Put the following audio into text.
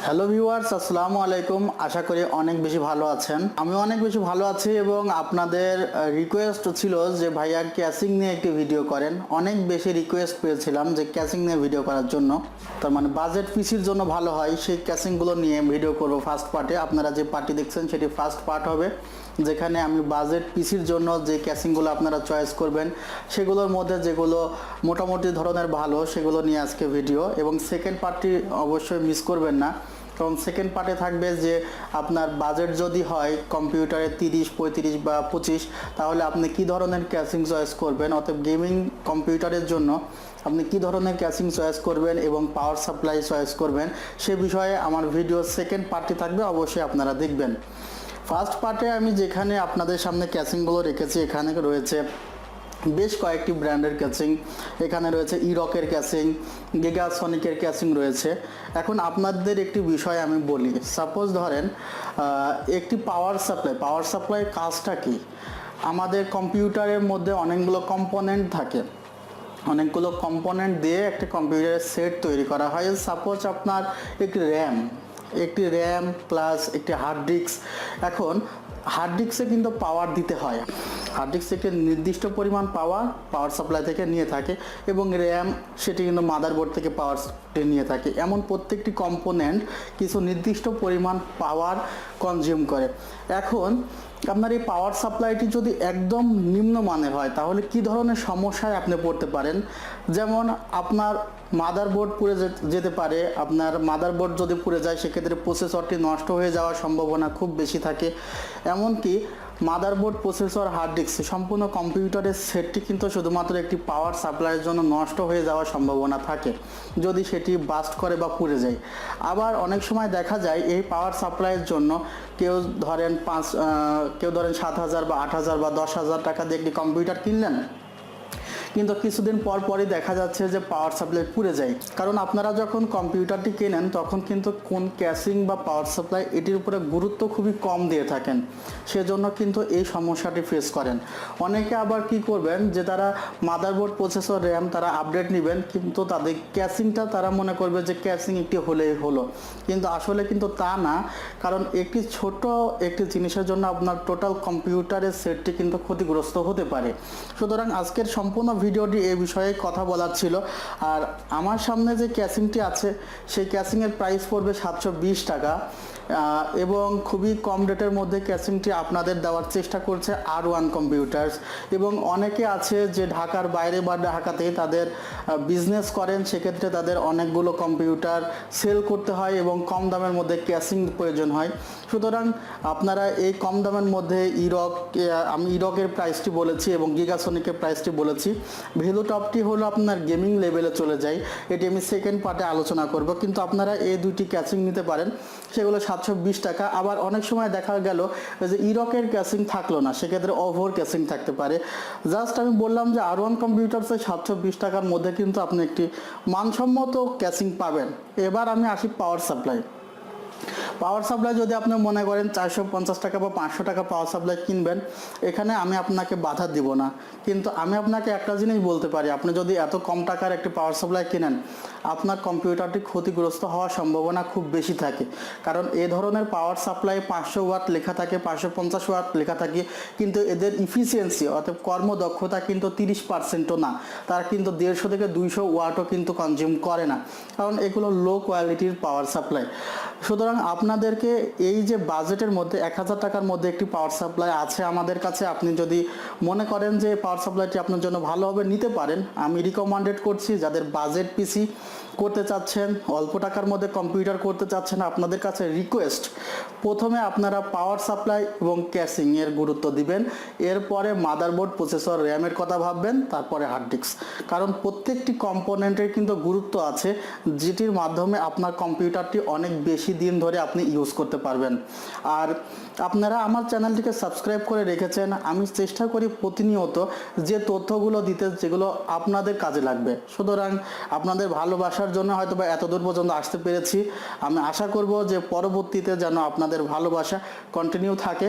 Hello viewers, আসসালামু আলাইকুম। আশা করি অনেক বেশি ভালো আছেন। আমি অনেক বেশি ভালো আছি এবং আপনাদের রিকোয়েস্ট ছিল যে ভাইয়া ক্যাসিং নিয়ে একটি ভিডিও করেন। অনেক বেশি রিকোয়েস্ট পেয়েছিলাম যে ক্যাসিং নিয়ে ভিডিও করার জন্য। তার মানে বাজেট পিসির জন্য ভালো হয় সেই ক্যাসিংগুলো নিয়ে ভিডিও করব ফার্স্ট পার্টে। আপনারা যে পার্টি দেখছেন সেটি ফার্স্ট পার্ট হবে, যেখানে আমি বাজেট পিসির জন্য যে ক্যাসিংগুলো আপনারা চয়েস করবেন সেগুলোর মধ্যে যেগুলো মোটামুটি ধরনের ভালো সেগুলো নিয়ে আজকে ভিডিও। এবং সেকেন্ড পার্টটি অবশ্যই মিস করবেন না, কারণ সেকেন্ড পার্টে থাকবে যে আপনার বাজেট যদি হয় কম্পিউটারে 30, 35 বা 25, তাহলে আপনি কি ধরনের ক্যাসিং চয়েস করবেন। অতএব গেমিং কম্পিউটারের জন্য আপনি কি ধরনের ক্যাসিং চয়েস করবেন এবং পাওয়ার সাপ্লাই চয়েস করবেন সে বিষয়ে আমার ভিডিও সেকেন্ড পার্টটি থাকবে, অবশ্যই আপনারা দেখবেন। ফার্স্ট পার্টে আমি যেখানে আপনাদের সামনে ক্যাসিংগুলো রেখেছি, এখানে রয়েছে বেশ কয়েকটি ব্র্যান্ডের ক্যাসিং। এখানে রয়েছে ইরকের ক্যাসিং, গিগাসনিকের ক্যাসিং রয়েছে। এখন আপনাদের একটি বিষয় আমি বলি, সাপোজ ধরেন একটি পাওয়ার সাপ্লাই কাজটা কি? আমাদের কম্পিউটারের মধ্যে অনেকগুলো কম্পোনেন্ট থাকে, অনেকগুলো কম্পোনেন্ট দিয়ে একটা কম্পিউটারের সেট তৈরি করা হয়। সাপোজ আপনার একটি র্যাম প্লাস একটি হার্ড ডিস্ক। এখন হার্ড ডিস্কে কিন্তু পাওয়ার দিতে হয়, হার্ড ডিস্ক একটি নির্দিষ্ট পরিমাণ পাওয়ার সাপ্লাই থেকে নিয়ে থাকে, এবং র্যাম সেটি কিন্তু মাদারবোর্ড থেকে পাওয়ার নিয়ে থাকে। এমন প্রত্যেকটি কম্পোনেন্ট কিছু নির্দিষ্ট পরিমাণ পাওয়ার কনজিউম করে। এখন আপনার এই পাওয়ার সাপ্লাইটি যদি একদম নিম্নমানের হয় তাহলে কি ধরনের সমস্যায় আপনি পড়তে পারেন? যেমন আপনার মাদারবোর্ড পুড়ে যেতে পারে। আপনার মাদারবোর্ড যদি পুড়ে যায় সেক্ষেত্রে প্রসেসরটি নষ্ট হয়ে যাওয়ার সম্ভাবনা খুব বেশি থাকে। এমনকি মাদারবোর্ড, প্রসেসর, হার্ড ডিস্ক সম্পূর্ণ কম্পিউটারের সেটটি কিন্তু শুধুমাত্র একটি পাওয়ার সাপ্লাইয়ের জন্য নষ্ট হয়ে যাওয়ার সম্ভাবনা থাকে যদি সেটি বাস্ট করে বা পুড়ে যায়। আবার অনেক সময় দেখা যায় এই পাওয়ার সাপ্লাইয়ের জন্য কেউ ধরেন 7,000 বা 8,000 বা 10,000 টাকা দিয়ে একটি কম্পিউটার কিনলেন, কিন্তু কিছুদিন পরই দেখা যাচ্ছে যে পাওয়ার সাপ্লাই পুড়ে যায়। কারণ আপনারা যখন কম্পিউটারটি কেনেন তখন কিন্তু কোন ক্যাসিং বা পাওয়ার সাপ্লাই এটির উপরে গুরুত্ব খুবই কম দিয়ে থাকেন, সেজন্য কিন্তু এই সমস্যাটি ফেস করেন। অনেকে আবার কি করবেন যে তারা মাদারবোর্ড, প্রসেসর, র্যাম তারা আপডেট নেবেন, কিন্তু তাদের ক্যাসিংটা তারা মনে করবে যে ক্যাসিং একটি হলেই হলো, কিন্তু আসলে কিন্তু তা না। কারণ একটি ছোট একটি জিনিসের জন্য আপনার টোটাল কম্পিউটারের সেটটি কিন্তু ক্ষতিগ্রস্ত হতে পারে। সুতরাং আজকের সম্পূর্ণ ভিডিওটি এই বিষয়ে কথা বলার ছিল। আর আমার সামনে যে ক্যাসিংটি আছে সেই ক্যাসিংয়ের প্রাইস পড়বে 720 টাকা, এবং খুবই কম রেটের মধ্যে ক্যাসিংটি আপনাদের দেওয়ার চেষ্টা করছে R1 কম্পিউটার্স। এবং অনেকে আছে যে ঢাকার বাইরে বা ঢাকাতে তাদের বিজনেস করেন, সেক্ষেত্রে তাদের অনেকগুলো কম্পিউটার সেল করতে হয় এবং কম দামের মধ্যে ক্যাসিং প্রয়োজন হয়। সুতরাং আপনারা এই কম দামের মধ্যে আমি ইরকের প্রাইসটি বলেছি এবং গিগাসনিকের প্রাইসটি বলেছি। ভ্যালু টপটি হলো আপনার গেমিং লেভেলে চলে যায়, এটি আমি সেকেন্ড পার্টে আলোচনা করব। কিন্তু আপনারা এই দুইটি ক্যাসিং নিতে পারেন, সেগুলো 720 টাকা। আবার অনেক সময় দেখা গেল যে ইরকের ক্যাসিং থাকলো না, সেক্ষেত্রে ওভোর ক্যাসিং থাকতে পারে। জাস্ট আমি বললাম যে R1 কম্পিউটার্সে 720 টাকার মধ্যে কিন্তু আপনি একটি মানসম্মত ক্যাসিং পাবেন। এবার আমি আসি পাওয়ার সাপ্লাই যদি আপনি মনে করেন 450 টাকা বা 500 টাকা পাওয়ার সাপ্লাই কিনবেন, এখানে আমি আপনাকে বাধা দিব না, কিন্তু আমি আপনাকে একটা জিনিস বলতে পারি, আপনি যদি এত কম টাকার একটি পাওয়ার সাপ্লাই কিনেন আপনার কম্পিউটারটি ক্ষতিগ্রস্ত হওয়ার সম্ভাবনা খুব বেশি থাকে। কারণ এই ধরনের পাওয়ার সাপ্লাই 500 ওয়াট লেখা থাকে, 550 ওয়াট লেখা থাকে, কিন্তু এদের ইফিসিয়েন্সি অর্থাৎ কর্মদক্ষতা কিন্তু 30%ও না। তারা কিন্তু 150 থেকে 200 ওয়াটও কিন্তু কনজিউম করে না, কারণ এগুলো লো কোয়ালিটির পাওয়ার সাপ্লাই। সুতরাং আপনাদেরকে এই যে বাজেটের মধ্যে 1000 টাকার মধ্যে একটি পাওয়ার সাপ্লাই আছে আমাদের কাছে, আপনি যদি মনে করেন যে পাওয়ার সাপ্লাইটি আপনার জন্য ভালো হবে নিতে পারেন। আমি রিকমেন্ডেড করছি যাদের বাজেট পিসি করতে চাচ্ছেন, অল্প টাকার মধ্যে কম্পিউটার করতে চাচ্ছেন, আপনাদের কাছে রিকোয়েস্ট, প্রথমে আপনারা পাওয়ার সাপ্লাই এবং ক্যাসিং এর গুরুত্ব দিবেন, এরপরে মাদারবোর্ড, প্রসেসর, র্যামের কথা ভাববেন, তারপরে হার্ড ডিস্ক। কারণ প্রত্যেকটি কম্পোনেন্টের কিন্তু গুরুত্ব আছে, যেটির মাধ্যমে আপনার কম্পিউটারটি অনেক বেশি দিন ধরে আপনি ইউজ করতে পারবেন। আর আপনারা আমার চ্যানেলটিকে সাবস্ক্রাইব করে রেখেছেন, আমি চেষ্টা করি প্রতিনিয়ত যে তথ্যগুলো দিতে যেগুলো আপনাদের কাজে লাগবে। সুতরাং আপনাদের ভালোবাসার জন্য হয়তো বা এতদূর পর্যন্ত আসতে পেরেছি। আমি আশা করব যে পরবর্তীতে যেন আপনাদের ভালোবাসা কন্টিনিউ থাকে।